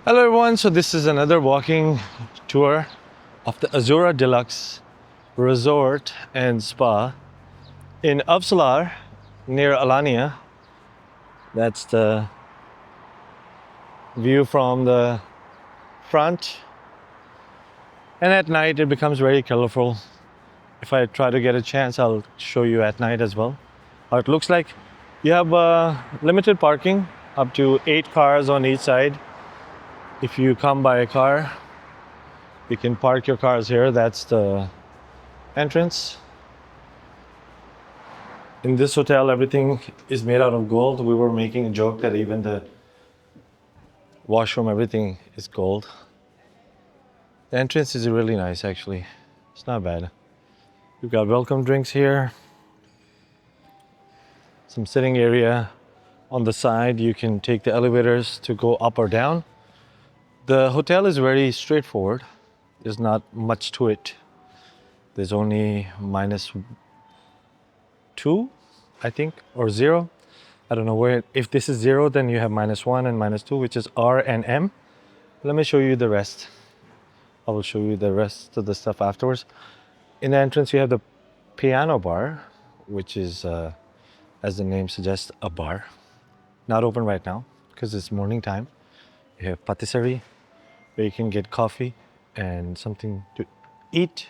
Hello everyone, so this is another walking tour of the Azura Deluxe Resort and Spa in Avsallar near Alanya. That's the view from the front, and at night it becomes very colorful. If I try to get a chance, I'll show you at night as well how it looks like. You have limited parking, up to 8 cars on each side. If you come by a car, you can park your cars here. That's the entrance. In this hotel, everything is made out of gold. We were making a joke that even the washroom, everything is gold. The entrance is really nice, actually. It's not bad. We've got welcome drinks here. Some sitting area on the side. You can take the elevators to go up or down. The hotel is very straightforward. There's not much to it. There's only -2, I think, or 0. I don't know where. If this is 0, then you have -1 and -2, which is R and M. Let me show you the rest. I will show you the rest of the stuff afterwards. In the entrance, you have the piano bar, which is, as the name suggests, a bar. Not open right now because it's morning time. You have patisserie, where you can get coffee and something to eat.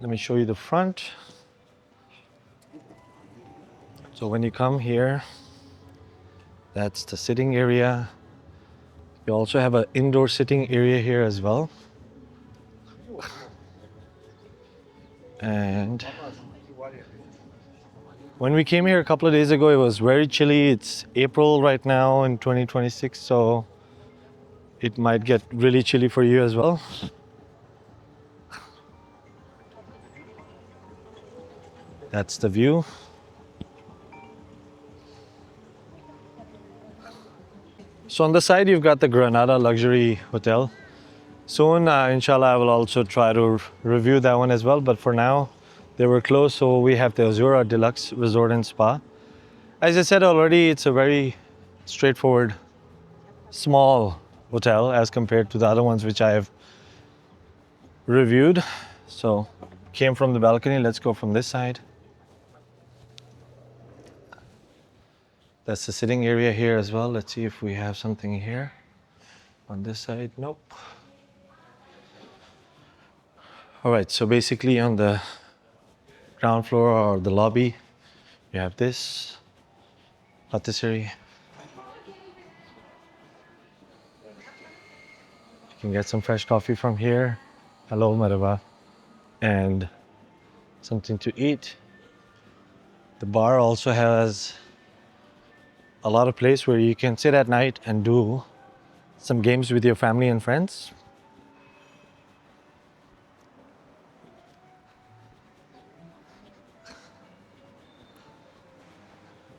Let me show you the front. So when you come here, that's the sitting area. You also have an indoor sitting area here as well. And when we came here a couple of days ago, it was very chilly. It's April right now in 2026, so it might get really chilly for you as well. That's the view. So on the side, you've got the Granada Luxury Hotel. Soon, inshallah, I will also try to review that one as well. But for now, they were closed, so we have the Azura Deluxe Resort and Spa. As I said already, it's a very straightforward, small hotel as compared to the other ones which I have reviewed. So, came from the balcony. Let's go from this side. That's the sitting area here as well. Let's see if we have something here. On this side, nope. All right, so basically on the ground floor or the lobby, you have this patisserie. You can get some fresh coffee from here. Hello, marhaba. And something to eat. The bar also has a lot of place where you can sit at night and do some games with your family and friends.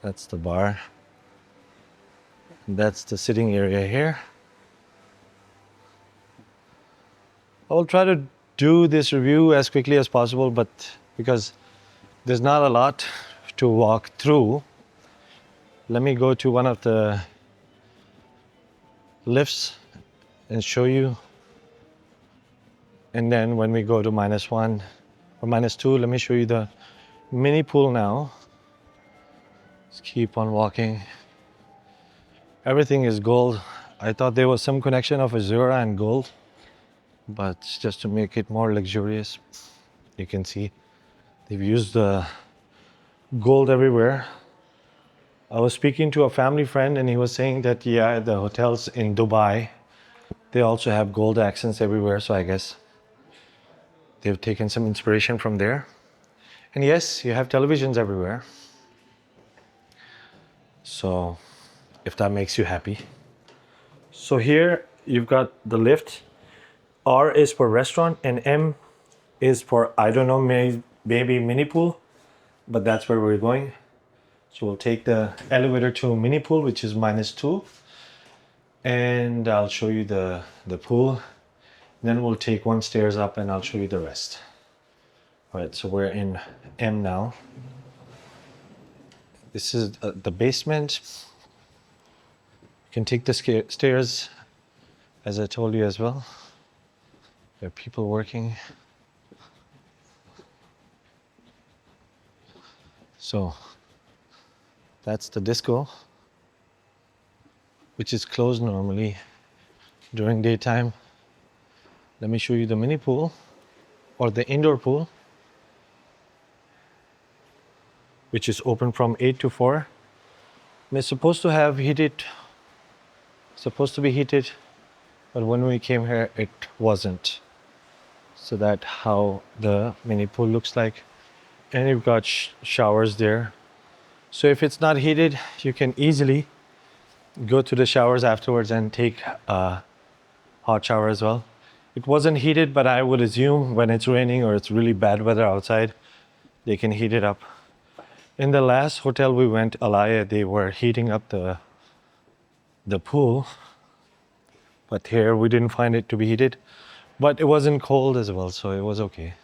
That's the bar. That's the sitting area here. I will try to do this review as quickly as possible, but because there's not a lot to walk through, let me go to one of the lifts and show you. And then when we go to -1 or -2, let me show you the mini pool now. Let's keep on walking. Everything is gold. I thought there was some connection of Azura and gold, but just to make it more luxurious, you can see they've used the gold everywhere. I was speaking to a family friend and he was saying that, yeah, the hotels in Dubai, they also have gold accents everywhere. So I guess they've taken some inspiration from there. And yes, you have televisions everywhere. So if that makes you happy. So here you've got the lift. R is for restaurant and M is for, I don't know, maybe mini pool, but that's where we're going. So we'll take the elevator to mini pool, which is -2. And I'll show you the pool. Then we'll take one stairs up and I'll show you the rest. All right, so we're in M now. This is the basement. You can take the stairs As I told you as well, there are people working. So that's the disco, which is closed normally during daytime. Let me show you the mini pool or the indoor pool, which is open from 8 to 4. And it's supposed to have heated, supposed to be heated, but when we came here, it wasn't. So that's how the mini pool looks like. And you've got showers there. So if it's not heated, you can easily go to the showers afterwards and take a hot shower as well. It wasn't heated, but I would assume when it's raining or it's really bad weather outside, they can heat it up. In the last hotel we went, Alanya, they were heating up the pool, but here we didn't find it to be heated. But it wasn't cold as well, so it was okay.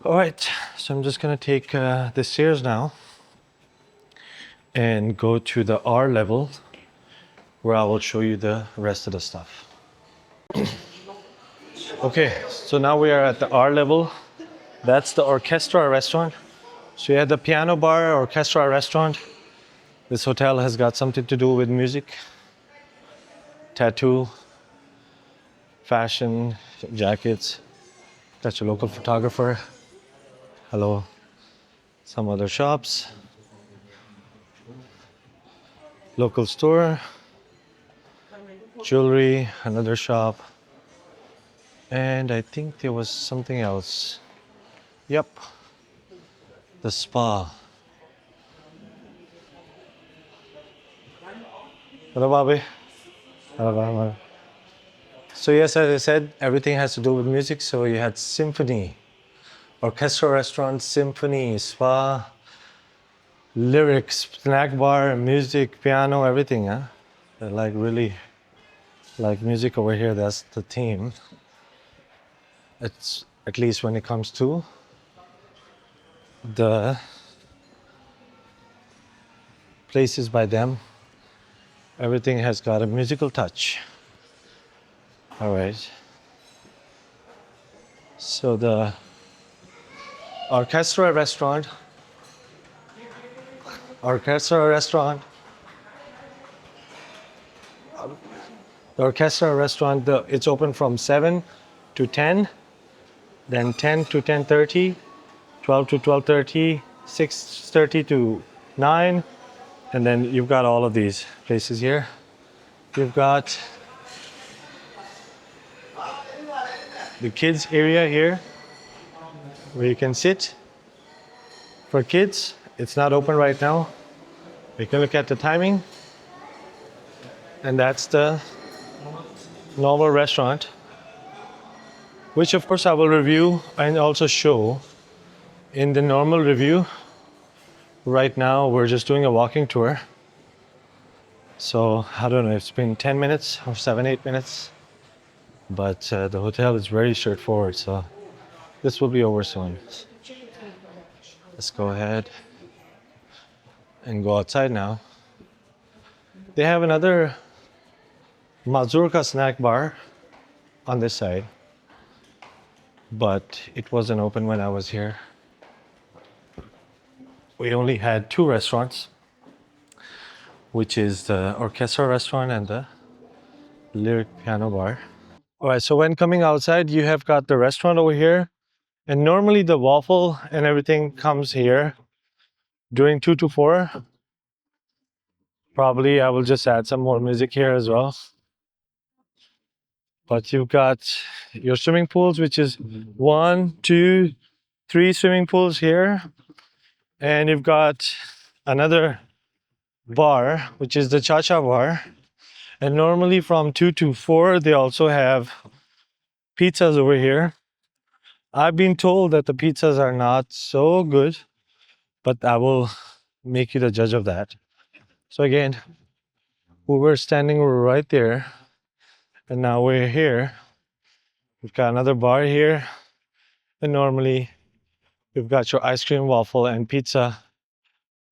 All right, so I'm just gonna take the stairs now and go to the R level where I will show you the rest of the stuff. Okay, so now we are at the R level. That's the orchestra restaurant. So you have the piano bar, orchestra restaurant. This hotel has got something to do with music, tattoo, fashion, jackets. That's a local photographer. Hello. Some other shops. Local store. Jewelry, another shop. And I think there was something else. Yep. The spa. Hello, Bobby. Hello, Bobby. So yes, as I said, everything has to do with music. So you had symphony, orchestra restaurant, symphony, spa, lyrics, snack bar, music, piano, everything, huh? They're like really like music over here. That's the theme. It's at least when it comes to the places by them. Everything has got a musical touch. All right. So the orchestra restaurant, orchestra restaurant, the orchestra restaurant, it's open from 7 to 10, then 10 to 10:30, 12 to 12:30, 6:30 to 9, and then you've got all of these places here. You've got the kids area here where you can sit. For kids, it's not open right now. You can look at the timing. And that's the normal restaurant, which of course I will review and also show in the normal review. Right now we're just doing a walking tour. So I don't know, it's been 10 minutes or 7-8 minutes, but the hotel is very straightforward, so this will be over soon. Let's go ahead and go outside now. They have another mazurka snack bar on this side, but it wasn't open when I was here. We only had two restaurants, which is the orchestra restaurant and the lyric piano bar. All right, so when coming outside, you have got the restaurant over here, and normally the waffle and everything comes here during 2 to 4. Probably I will just add some more music here as well. But you've got your swimming pools, which is 1, 2, 3 swimming pools here. And you've got another bar, which is the cha-cha bar. And normally from 2 to 4, they also have pizzas over here. I've been told that the pizzas are not so good, but I will make you the judge of that. So again, we were standing right there, and now we're here. We've got another bar here, and normally we've got your ice cream, waffle, and pizza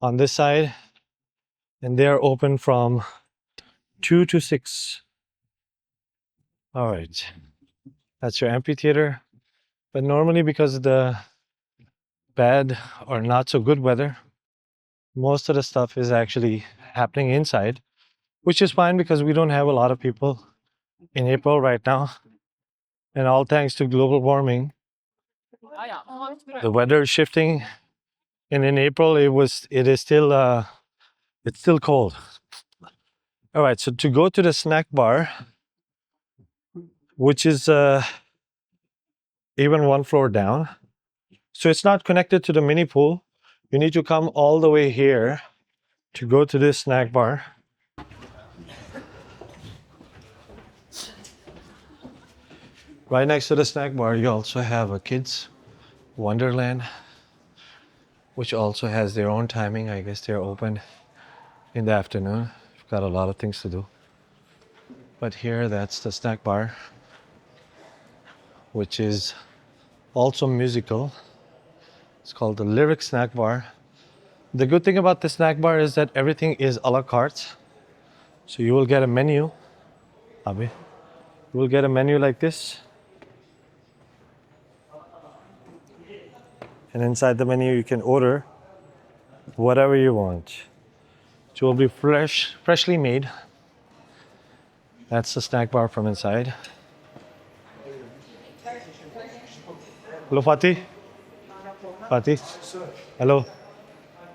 on this side, and they're open from 2 to 6. All right, that's your amphitheater. But normally, because of the bad or not so good weather, most of the stuff is actually happening inside, which is fine because we don't have a lot of people in April right now. And all thanks to global warming, the weather is shifting. And in April, it is still, it's still cold. All right, so to go to the snack bar, which is even one floor down, so it's not connected to the mini pool. You need to come all the way here to go to this snack bar. Right next to the snack bar, you also have a kids Wonderland, which also has their own timing. I guess they're open in the afternoon. We've got a lot of things to do. But here, that's the snack bar, which is also musical. It's called the Lyric Snack Bar. The good thing about the snack bar is that everything is a la carte. So you will get a menu. Abi, you will get a menu like this. And inside the menu, you can order whatever you want. It will be freshly made. That's the snack bar from inside. Hello, Fatih. Fatih. Hello.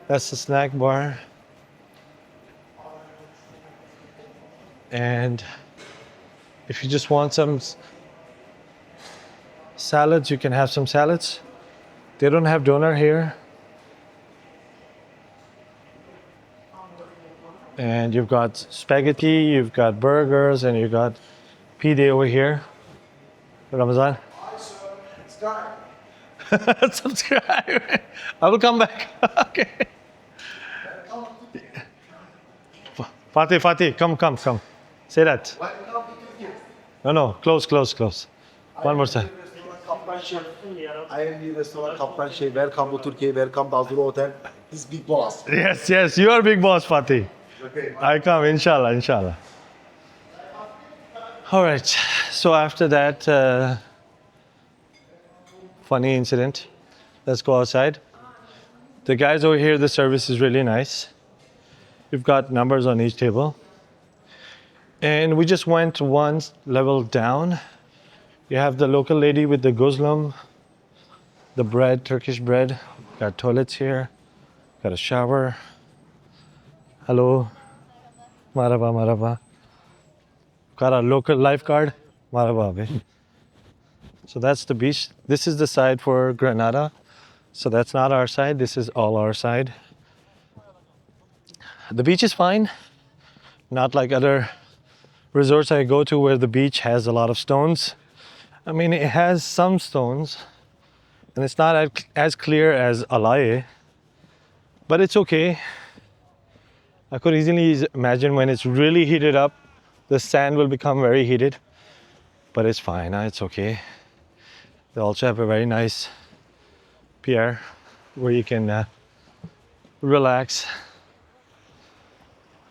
That's the snack bar. And if you just want some salads, you can have some salads. They don't have doner here. And you've got spaghetti, you've got burgers, and you've got pide over here. Ramazan. Subscribe. I will come back. Okay. Fatih, come. Say that. No, close. One more time. I am the restaurant Kaptan Şey. Welcome to Turkey. Welcome to Azura Hotel. This big boss. Yes, you are big boss, Fatih. Okay. I come, inshallah. All right, so after that funny incident, let's go outside. The guys over here, the service is really nice. You've got numbers on each table. And we just went one level down. You have the local lady with the gozlem, the bread, Turkish bread. Got toilets here, got a shower. Hello. Marhaba. Got a local lifeguard. Marhaba, abhi. So that's the beach. This is the side for Granada. So that's not our side. This is all our side. The beach is fine. Not like other resorts I go to where the beach has a lot of stones. I mean, it has some stones. And it's not as clear as Alanya. But it's okay. I could easily imagine when it's really heated up, the sand will become very heated. But it's fine. It's okay. They also have a very nice pier where you can relax.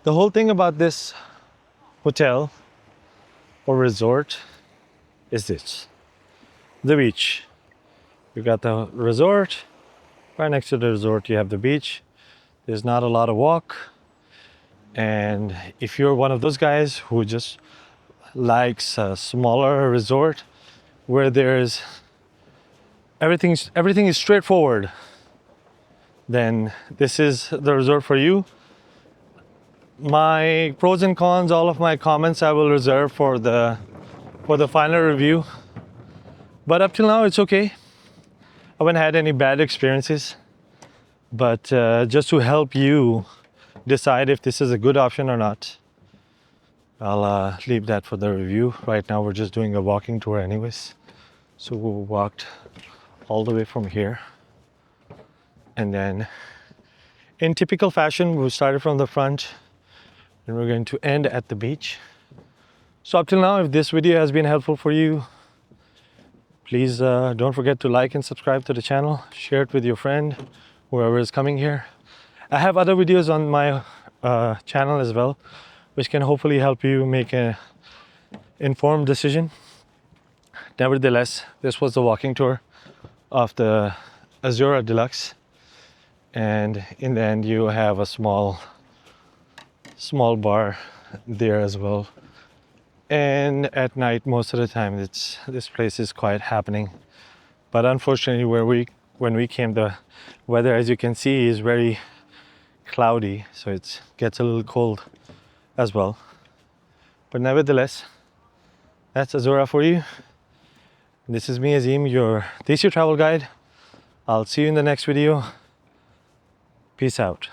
The whole thing about this hotel or resort is this: the beach. You got the resort. Right next to the resort, you have the beach. There's not a lot of walk. And if you're one of those guys who just likes a smaller resort where there's everything is straightforward, then this is the resort for you. My pros and cons, all of my comments I will reserve for the final review. But up till now, it's okay. I haven't had any bad experiences. But just to help you decide if this is a good option or not, I'll leave that for the review. Right now, we're just doing a walking tour anyways. So we walked all the way from here. And then in typical fashion, we started from the front and we're going to end at the beach. So up till now, if this video has been helpful for you, please don't forget to like and subscribe to the channel. Share it with your friend, whoever is coming here. I have other videos on my channel as well, which can hopefully help you make informed decision. Nevertheless, this was the walking tour of the Azura Deluxe, and in the end you have a small bar there as well. And at night, most of the time, this place is quite happening. But unfortunately, when we came, the weather, as you can see, is very cloudy, so it gets a little cold as well. But nevertheless, that's Azura for you. This is me, Azim, your Desi travel guide. I'll see you in the next video. Peace out.